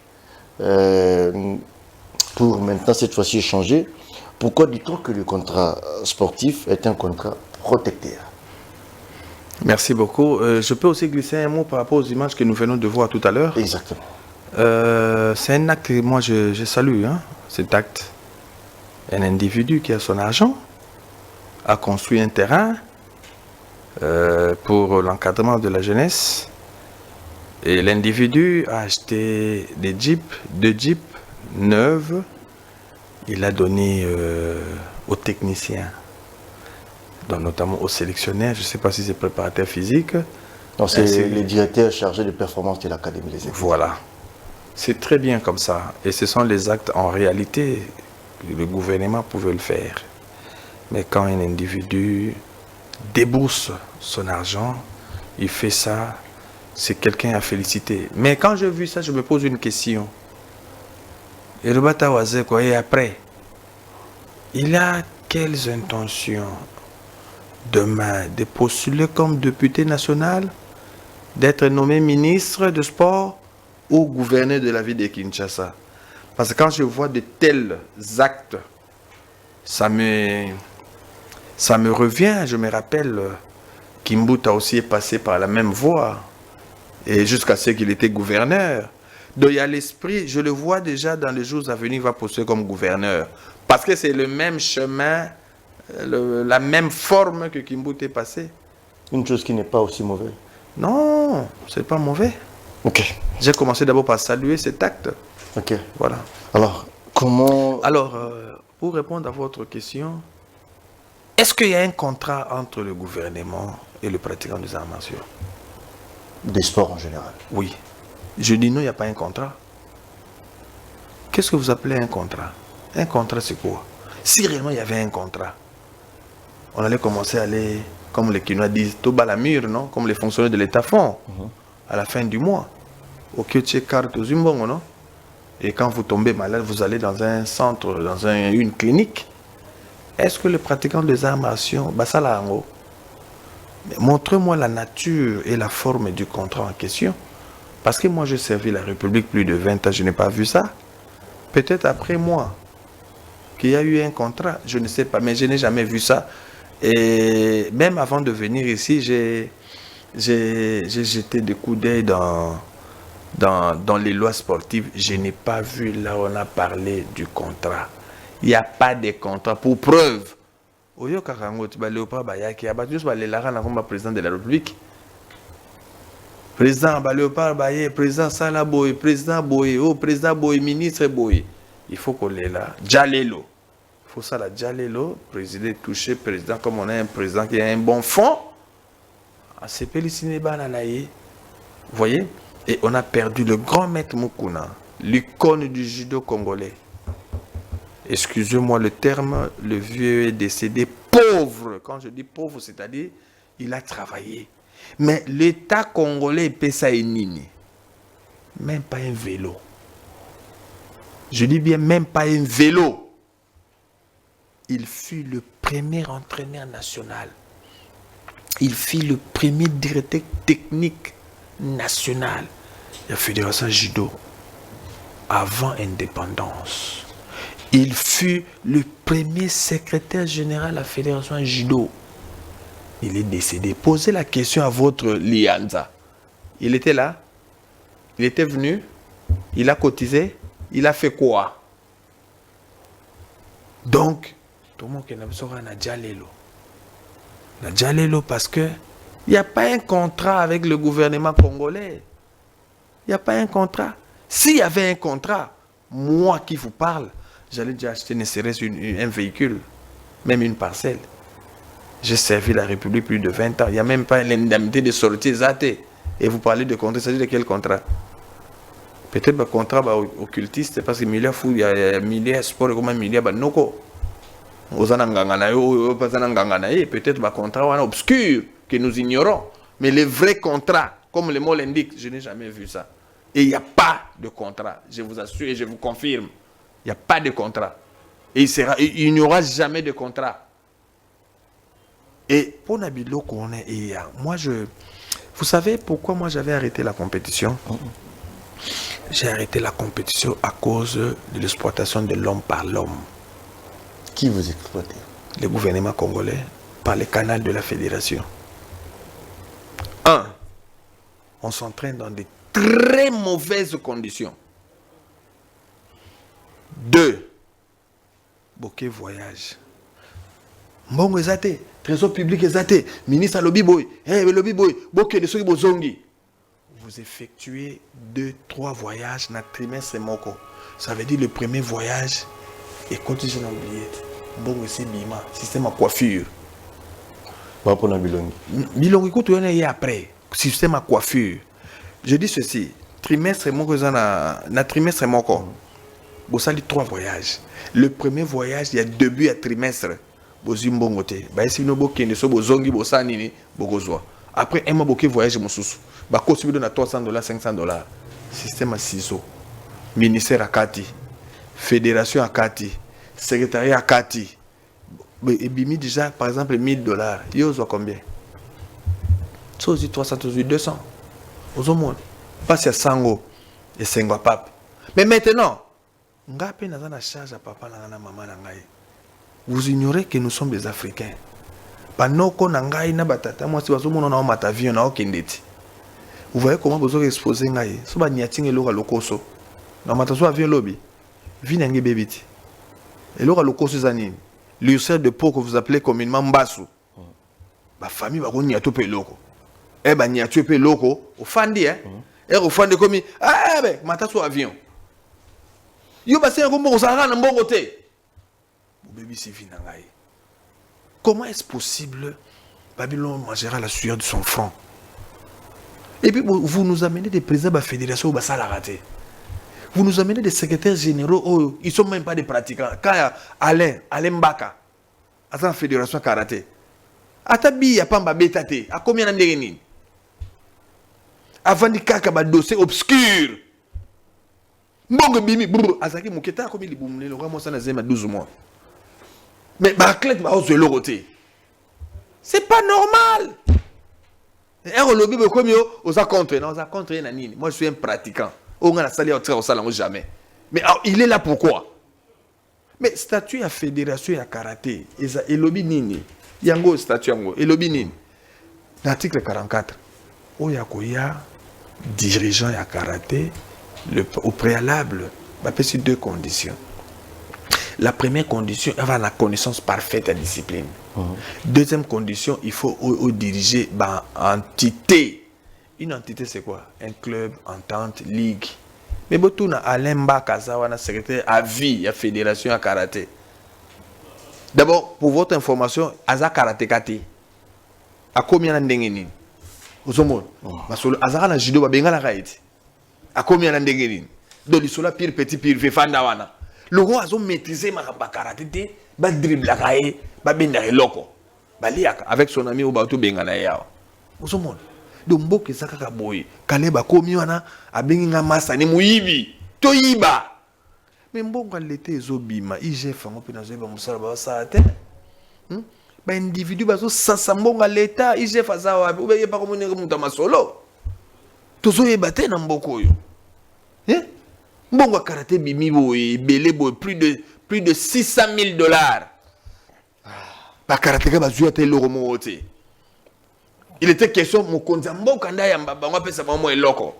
Pour maintenant cette fois-ci échanger, pourquoi dit-on que le contrat sportif est un contrat protecteur? Merci beaucoup. Je peux aussi glisser un mot par rapport aux images que nous venons de voir tout à l'heure. Exactement. C'est un acte que moi je salue, hein, cet acte. Un individu qui a son argent a construit un terrain pour l'encadrement de la jeunesse. Et l'individu a acheté deux jeeps neuves. Il a donné aux techniciens, donc notamment aux sélectionneurs, je ne sais pas si c'est préparateur physique. Donc c'est le directeur chargé de performance de l'Académie des Aigles. Voilà. C'est très bien comme ça. Et ce sont les actes en réalité, le gouvernement pouvait le faire. Mais quand un individu débourse son argent, il fait ça, c'est quelqu'un à féliciter. Mais quand j'ai vu ça, je me pose une question. Et après, il a quelles intentions demain de postuler comme député national, d'être nommé ministre de sport ou gouverneur de la ville de Kinshasa? Parce que quand je vois de tels actes, ça me revient. Je me rappelle, Kimbuta aussi est passé par la même voie, et jusqu'à ce qu'il était gouverneur. Donc il y a l'esprit, je le vois déjà dans les jours à venir, il va postuler comme gouverneur. Parce que c'est le même chemin, la même forme que Kimbuta est passé. Une chose qui n'est pas aussi mauvaise. Non, c'est pas mauvais. Ok. J'ai commencé d'abord par saluer cet acte. Ok. Voilà. Alors, comment... Alors, pour répondre à votre question, est-ce qu'il y a un contrat entre le gouvernement et le pratiquant des arts martiaux? Des sports en général. Oui. Je dis non, il n'y a pas un contrat. Qu'est-ce que vous appelez un contrat? Un contrat, c'est quoi? Si réellement il y avait un contrat, on allait commencer à aller, comme les Kinois disent, tout bas la mur, non? Comme les fonctionnaires de l'État font, à la fin du mois. Au Kyoche carte aux Zimbongo, non? Et quand vous tombez malade, vous allez dans un centre, dans une clinique. Est-ce que le pratiquant des arts martiaux, bah ça là en haut, montrez-moi la nature et la forme du contrat en question. Parce que moi j'ai servi la République plus de 20 ans, je n'ai pas vu ça. Peut-être après moi, qu'il y a eu un contrat, je ne sais pas, mais je n'ai jamais vu ça. Et même avant de venir ici, j'ai jeté des coups d'œil dans les lois sportives. Je n'ai pas vu là où on a parlé du contrat. Il n'y a pas de contrat. Pour preuve, Oyo Kakango, tu vas Léopard Bayaki, président de la République. Président Léopard Baye, président Salaboy, président Boye, président Boye, ministre Boye. Il faut qu'on l'ait là. Djalelo. Il faut ça là, Djalelo, président touché, président, comme on a un président qui a un bon fond. C'est Pélicineba Nanaye. Vous voyez? Et on a perdu le grand maître Mukuna, l'icône du judo congolais. Excusez-moi le terme, le vieux est décédé pauvre. Quand je dis pauvre, c'est-à-dire, il a travaillé. Mais l'État congolais paie ça et nini. Même pas un vélo. Je dis bien, même pas un vélo. Il fut le premier entraîneur national. Il fut le premier directeur technique national de la Fédération Judo avant indépendance. Il fut le premier secrétaire général de la Fédération Judo. Il est décédé. Posez la question à votre Lianza. Il était là. Il était venu. Il a cotisé. Il a fait quoi? Donc, tout le monde qui n'a pas Djalelo. Djalelo parce que il n'y a pas un contrat avec le gouvernement congolais. Il n'y a pas un contrat. S'il y avait un contrat, moi qui vous parle, j'allais déjà acheter ne serait-ce un véhicule, même une parcelle. J'ai servi la République plus de 20 ans. Il n'y a même pas l'indemnité de sortie Zate. Et vous parlez de contrat, il s'agit de quel contrat? Peut-être le contrat occultiste, parce que milliard fou, il y a milliard sport, comme un milliard noko. Peut-être le contrat obscur que nous ignorons. Mais le vrai contrat, comme le mot l'indique, je n'ai jamais vu ça. Et il n'y a pas de contrat. Je vous assure et je vous confirme. Il n'y a pas de contrat. Et il n'y aura jamais de contrat. Et pour Nabilo qu'on est, moi vous savez pourquoi moi j'avais arrêté la compétition? J'ai arrêté la compétition à cause de l'exploitation de l'homme par l'homme. Qui vous exploitez? Le gouvernement congolais par le canal de la fédération. On s'entraîne dans de très mauvaises conditions. 2, bokeh voyage. Mbongo ezate, trésor public ezate, ministre à lobby boy, lobby boy, bokeh de ceux qui vous effectuez 2-3 voyages dans le trimestre moko. Ça veut dire le premier voyage et quand j'ai oublié, mbongo c'est bima, système à coiffure. Pas pour Nabilongi. Bilongi écoute, on est après, système à coiffure. Je dis ceci, trimestre moko na trimestre moko. Vous savez 3 voyages. Le premier voyage, il y a début à trimestre. Vous avez un côté. Si vous avez un zongi, vous avez un après, un mois, vous voyage, vous avez $300, $500. Système à ciseaux. Ministère à Kati. Fédération à Kati. Secrétariat à Kati. Et bimi déjà, par exemple, $1000. Vous avez combien? Ça, vous avez 300, vous avez 200. Vous avez pas si 100 et 5 pape. Mais maintenant, ngape naza na charge à papa na maman na ngai. Vous ignorez que nous sommes des Africains. Panoko na ngai na batata moi si bazomona na matavion na okendeti. Vous voyez comment vous avez exposé ngai. So ba nyatinge loka lokoso. Na mataso avion lobby. Vina ngi bebiti. Et loka lokoso zanini. L'ulcère de peau que vous appelez communément mbasu. Ba famille ba ko nyato pe loko. Ba nyato pe loko au fandi au fandi comme mataso avion. Yo basé comme on s'arrête dans bon côté. Bébé c'est fini ngai. Comment est-ce possible Babylone mangera la sueur de son front? Et puis vous nous amenez des présidents de la fédération au Bassala raté. Vous nous amenez des secrétaires généraux, oh, ils ne sont même pas des pratiquants. Quand il y a Alain Mbaka, à la fédération karaté, Atabi, il n'y a pas de bétate. À combien d'années? Avant de faire un dossier obscur. Mbongo bimi brr azaki muketa comme il boumle le roi moi ça na 12 mois. Mais Barclay va au zéro côté. C'est pas normal. Et on lobby comme yo aux a contre non, aux a contre na nini. Moi je suis un pratiquant. On a salé au salon jamais. Mais il est là pourquoi? Mais statut à fédération à karaté, et lobby nini. Yango statut yango et lobby nini. L'article 44. Oyakoya dirigeant à karaté au préalable, c'est 2 conditions. La première condition, avoir la connaissance parfaite de la discipline. Deuxième condition, il faut diriger une entité. Une entité, c'est quoi? Un club, entente, ligue. Mais beaucoup na Alain Mbakazawa, secrétaire à vie, à fédération à karaté. D'abord, pour votre information, Aza karaté kate. À combien d'années? Vous savez, Aza na judo, benga la raïti. À combien d'années? Donc, il y pire petit, pire fanda wana. Le roi a maîtrisé ma karaté, ba dribble la raï, ba bendare loko. Baliaka avec son ami au bateau bengana yao. Vous savez, donc, mboke zakaka boy, kaleba komi wana, a benga massa ni muibi, toyiba. Mais mbongo l'été zobima, IGF en opina zoba musala ba sa te. Ba individu bazo sasa mbongo l'état, IGF azawa, ou be pas comme une mutama solo. Tozo yebate na mboko yo. Mbongo karaté bimi boy, belé boy plus de $600,000. Ba karaté ka bazuya te loro mote. Il était question mon konza mboka ndaya mbaba ngwa pesa mamo eloko.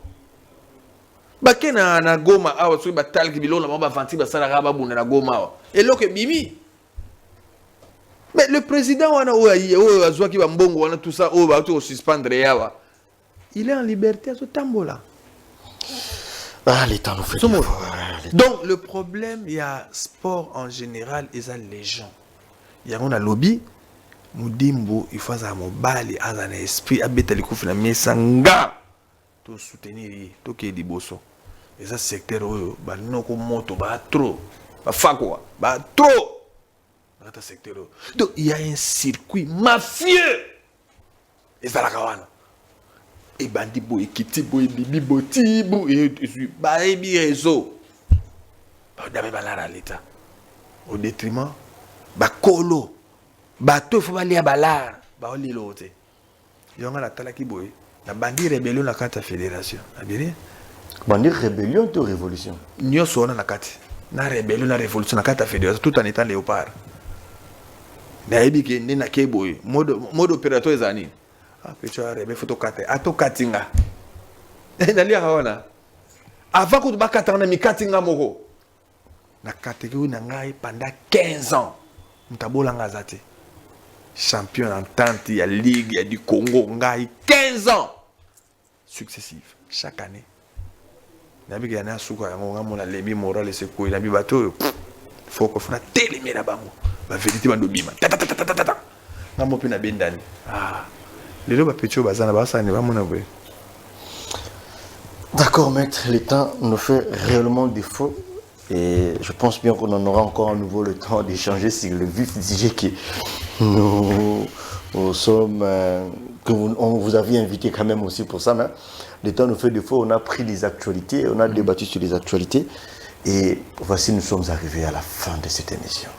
Ba kena na goma awa so ba talki bilona ba vanti ba sala raba buna na goma awa. Eloko bimi. Mais le président wana o azwa ki ba mbongo wana tout ça o ba to suspendre yawa. Il est en liberté à ce tambola. Ah, l'État nous fait du Donc, le problème, il y a sport en général, il y a les gens. Il y a un lobby, Mudimbo il faut ça mobali azana esprit abeta likufi na mesa nga to soutenir to ke liboso et ça secteur oyo ba noko moto ba trop ba fakwa ba trop dans ce secteur oyo. Donc il y a un circuit mafieux et ça la kawana et bandi boy kiti boy bibi botibu et ba ebi réseau ba dabe balara l'état au détriment ba kolo bato il faut aller à balar ba oli lote yonga la tala ki boy na bandi rébellion la carte fédération na bien bandi rébellion ou révolution nyo sona na kati na rébellion na révolution na carte fédération tout en étant léopard na ebi ke ndena ke boy mode opérateur ezani ah pecho rebe photo kate ato katinga na lia haona avant que tu bakata na mi katinga moko na catégorie na ngai pendant 15 ans mtabola ngazate champion en tente, il y a Ligue, il y a du Congo, il y a 15 ans successifs, chaque année. Il y a un souka, il y a lebi moral et secours, il y a un bateau, il faut qu'on fasse télémé là-bas. La vérité, il y a un bima. Il y a un bindani. Ah, les gens qui ont D'accord, maître, le temps nous fait réellement défaut. Et je pense bien qu'on en aura encore à nouveau le temps d'échanger sur le vif du sujet que nous sommes, que on vous avait invité quand même aussi pour ça. Mais le temps nous fait défaut, on a pris les actualités, on a débattu sur les actualités. Et voici, nous sommes arrivés à la fin de cette émission.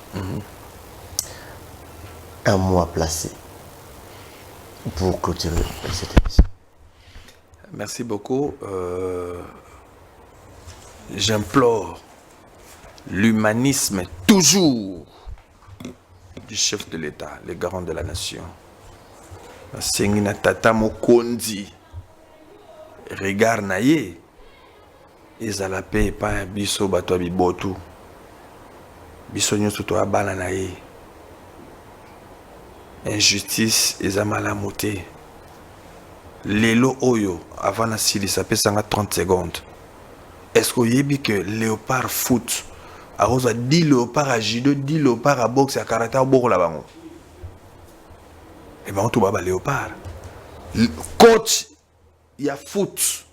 Un mot à placer pour clôturer cette émission. Merci beaucoup. J'implore l'humanisme toujours du chef de l'État, le garant de la nation. Sengina tata mokondi regard naye ezala pe pa biso bato bibotu biso nyoso to abana naye injustice ezamala moté lelo oyo avant na silisa pesanga 30 secondes. Est-ce que yebi que léopard foot a 10 léopards à judo, 10 léopards à boxe à karaté au bord là-bas. Et bien on trouve pas léopard. Coach, il y a foot.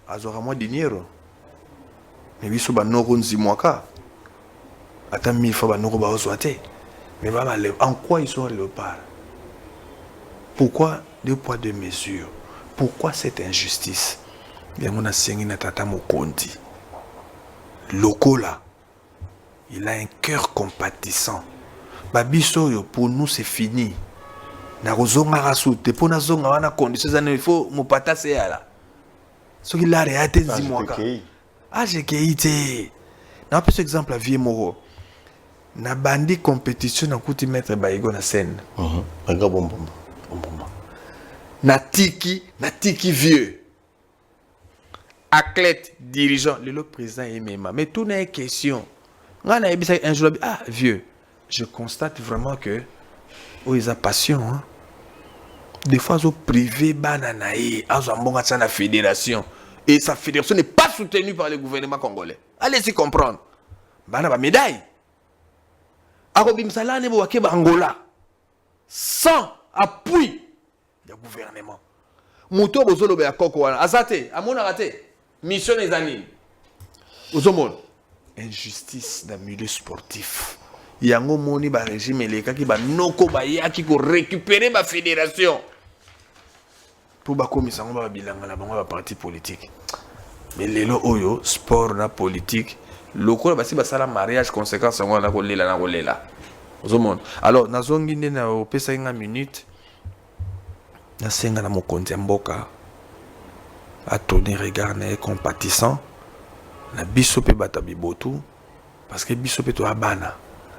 Azora moi dinero. Mais biso ba noko nzimwaka. Ata 1000 fois ba noko ba ozwate. Mais ba en quoi ils sont léopards? Pourquoi deux poids deux mesures? Pourquoi cette injustice? Bien mon asengi na tata mokondi. Lokola, il a un cœur compatissant. Babiso pour nous c'est fini. Na rozonga rasute pour na zonga wana conditions il faut mo patase yala. Ce qu'il a réaté zimwaka. Ah j'ai keité. Na par exemple à vie moro. Na bandi compétition na kuti mettre baigo na scène. Baigo bon. Na tiki vieux. Athlète, dirigeant, le président est même. Mais tout n'est question. Un jour, ah, vieux, je constate vraiment que ils ont passion. Hein? Des fois, ils ont privé bananaï, ils ont la fédération. Et sa fédération n'est pas soutenue par le gouvernement congolais. Allez-y comprendre. Banana médaille. Arobim Salah ne boake Angola. Sans appui du gouvernement. Mouto bozolo be akoko wana. Azate, amona raté. Mission des années. Injustice dans le milieu sportif. Il y a un moni ba régime eleka ki ba noko ba yaki ko récupérer ma fédération. Pour ba komisa ngo ba bilanga na bango ba parti politique. Mais lelo oyo sport na politique, lokola basi ba sala mariage conséquence ngo na ko lela. Ozomona. Alors nazongi nde na opesa nga minute. Na senga na mokonzi mboka. A tourner regard compatissant na biso pe bata bibotu parce que biso pe to abana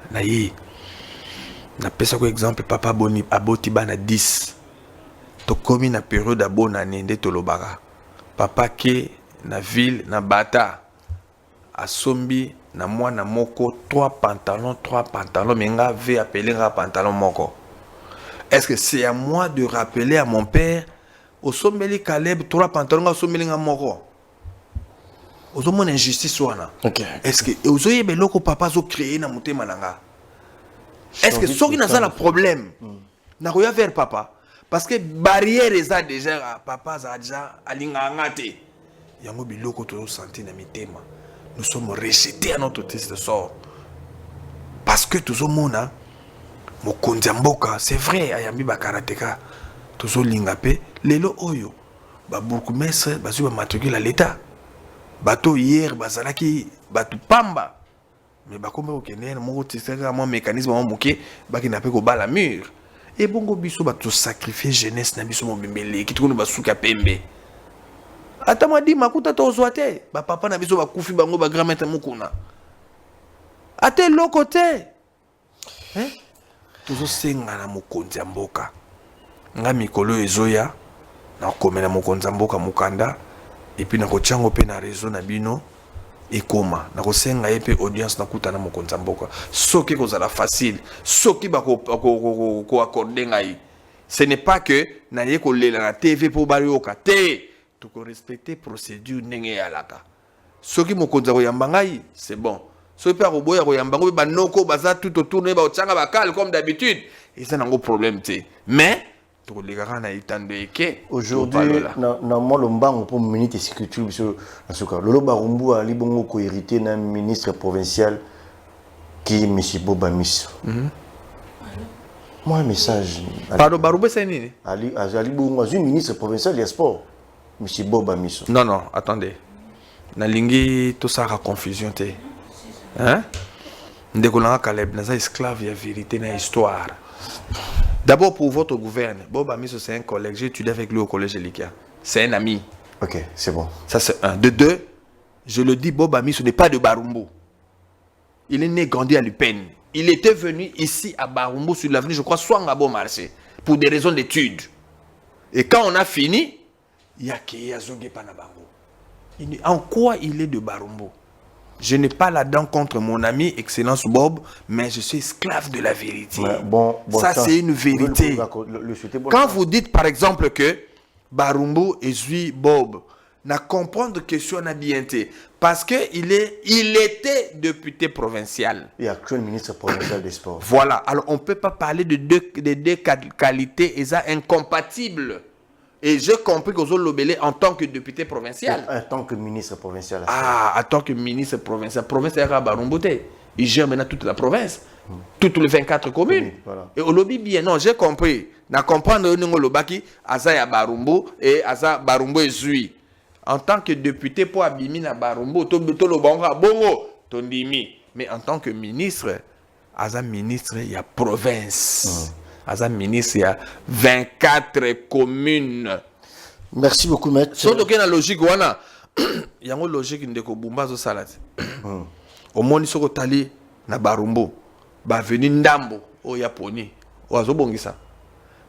na yi na pesa ko exemple papa boni aboti bana 10 to komi na période abona nende to lobaka papa ke na ville na bata asombi na mwana moko 3 pantalons menga ve appeler nga pantalon moko. Est-ce que c'est à moi de rappeler à mon père au sommeli Caleb 3 pantalons au sommeli moko? Au sommet injustice wana. OK. Est-ce que ozoye beloko papa zo créer na mutema nanga? Est-ce que soki naza na problème na koya vers papa parce que barrière eza déjà papa za déjà alinga ngate yango biloko to senti na mitema nous sommes rejetés à notre test de sort parce que tozomona mokonzi mboka c'est vrai ayambi ba karateka tozolinga pe lelo oyo ba bourgmestre bazwi ba matricule à l'état bato hier bazalaki bato pamba mais bakomba okende moko tisaka mo mécanisme mo moké bakina pe ko bala mur et bongo biso bato sacrifier jeunesse na biso mo bembele kitikono basuka pembe ata madi makuta to zoate ba papa na biso bakufi bango ba grand-mère mukuna ate lokote hein tozo senga na mokonzi ya mboka nga mikolo ezoya na komela mokonzi ya mboka mukanda et puis na kochango pe na réseau na bino ekoma na kosenga ye pe audience na kuta na mokonzi ya mboka soki kozala facile soki ba ko accorder ngai ce n'est pas que na ye ko lela na TV po barioka te to ko respecter procédure ndenge ya laka soki mokonzi ko yamba ngai c'est bon soki pa ko boya ko yamba ngo ba noko baza tout autour ne ba ochanga ba kal comme d'habitude et ça n'a pas problème te mais aujourd'hui, normalement, le banc pour ministre de sécurité, le Barumbu a libongo hérité d'un ministre provincial qui est M. Boba Misso. Moi, un message. Pardon, Barumbu, c'est nini? Ali Bongo, un ministre provincial des sports, M. Boba Misso. Non, non, attendez. Nalingi, tout ça a confusion. Hein? Ndekolanga Kaleb, naza esclave, il y a vérité dans l'histoire. D'abord, pour votre gouverne, Boba Misso, c'est un collègue. J'ai étudié avec lui au collège Elikia. C'est un ami. Ok, c'est bon. Ça, c'est un. De deux, je le dis, Boba Misso n'est pas de Barumbu. Il est né, grandi à Lupin. Il était venu ici à Barumbu sur l'avenue, je crois, soit à bon marché, pour des raisons d'études. Et quand on a fini, il y a Kéyazonge Panabango. En quoi il est de Barumbu? Je n'ai pas la dent contre mon ami, Excellence Bob, mais je suis esclave de la vérité. Ça, c'est une vérité. Quand vous dites, par exemple, que Barumbu et Zui Bob n'a comprendre question n'a bien été, parce qu'il était député provincial. Et actuel ministre provincial des Sports. Voilà. Alors, on ne peut pas parler de deux qualités incompatibles. Et j'ai compris que vous l'obélez en tant que député provincial. En tant que ministre provincial. Ah, en tant que ministre provincial. Province est à Barumbote. Il gère maintenant toute la province. Toutes les 24 communes. Oui, voilà. Et au lobby bien, non, j'ai compris. Na comprendre que le baki, Aza Barumbo et Aza Barumbo et Zui. En tant que député pour Abimi na Barumbo, to le bonga bongo, tondimi. Mais en tant que ministre, Aza ministre, il y a province. Aza ministre, il y a 24 communes. Merci beaucoup, maître. Si on a une logique, il y a une logique de Kobumbazo Salat. Au moins, si on a na Barumbo, va venir Ndambo, au Yaponi, au Azobongisa.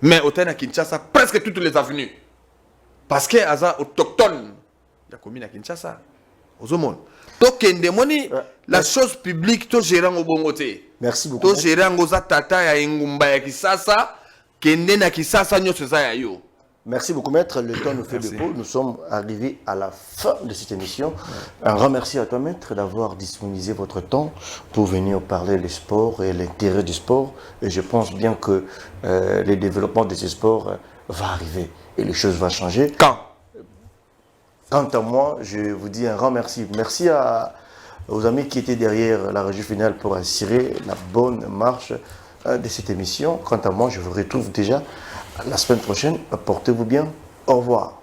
Mais au Tena Kinshasa, presque toutes les avenues. Parce que Aza autochtone, il y a commune à Kinshasa. Au monde. Donc, la chose publique, tout gérant au bon côté. Merci beaucoup. Tout gérant au Tata ya Ingumba ya Kisasa, Kende na Kisasa nyoso za ya yo. Merci beaucoup, maître. Le temps nous fait dépôt. Nous sommes arrivés à la fin de cette émission. Un grand merci à toi, maître, d'avoir disponibilisé votre temps pour venir parler du sport et l'intérêt du sport. Et je pense bien que le développement de ce sport va arriver et les choses vont changer. Quant à moi, je vous dis un grand merci. Merci aux amis qui étaient derrière la régie finale pour assurer la bonne marche de cette émission. Quant à moi, je vous retrouve déjà la semaine prochaine. Portez-vous bien. Au revoir.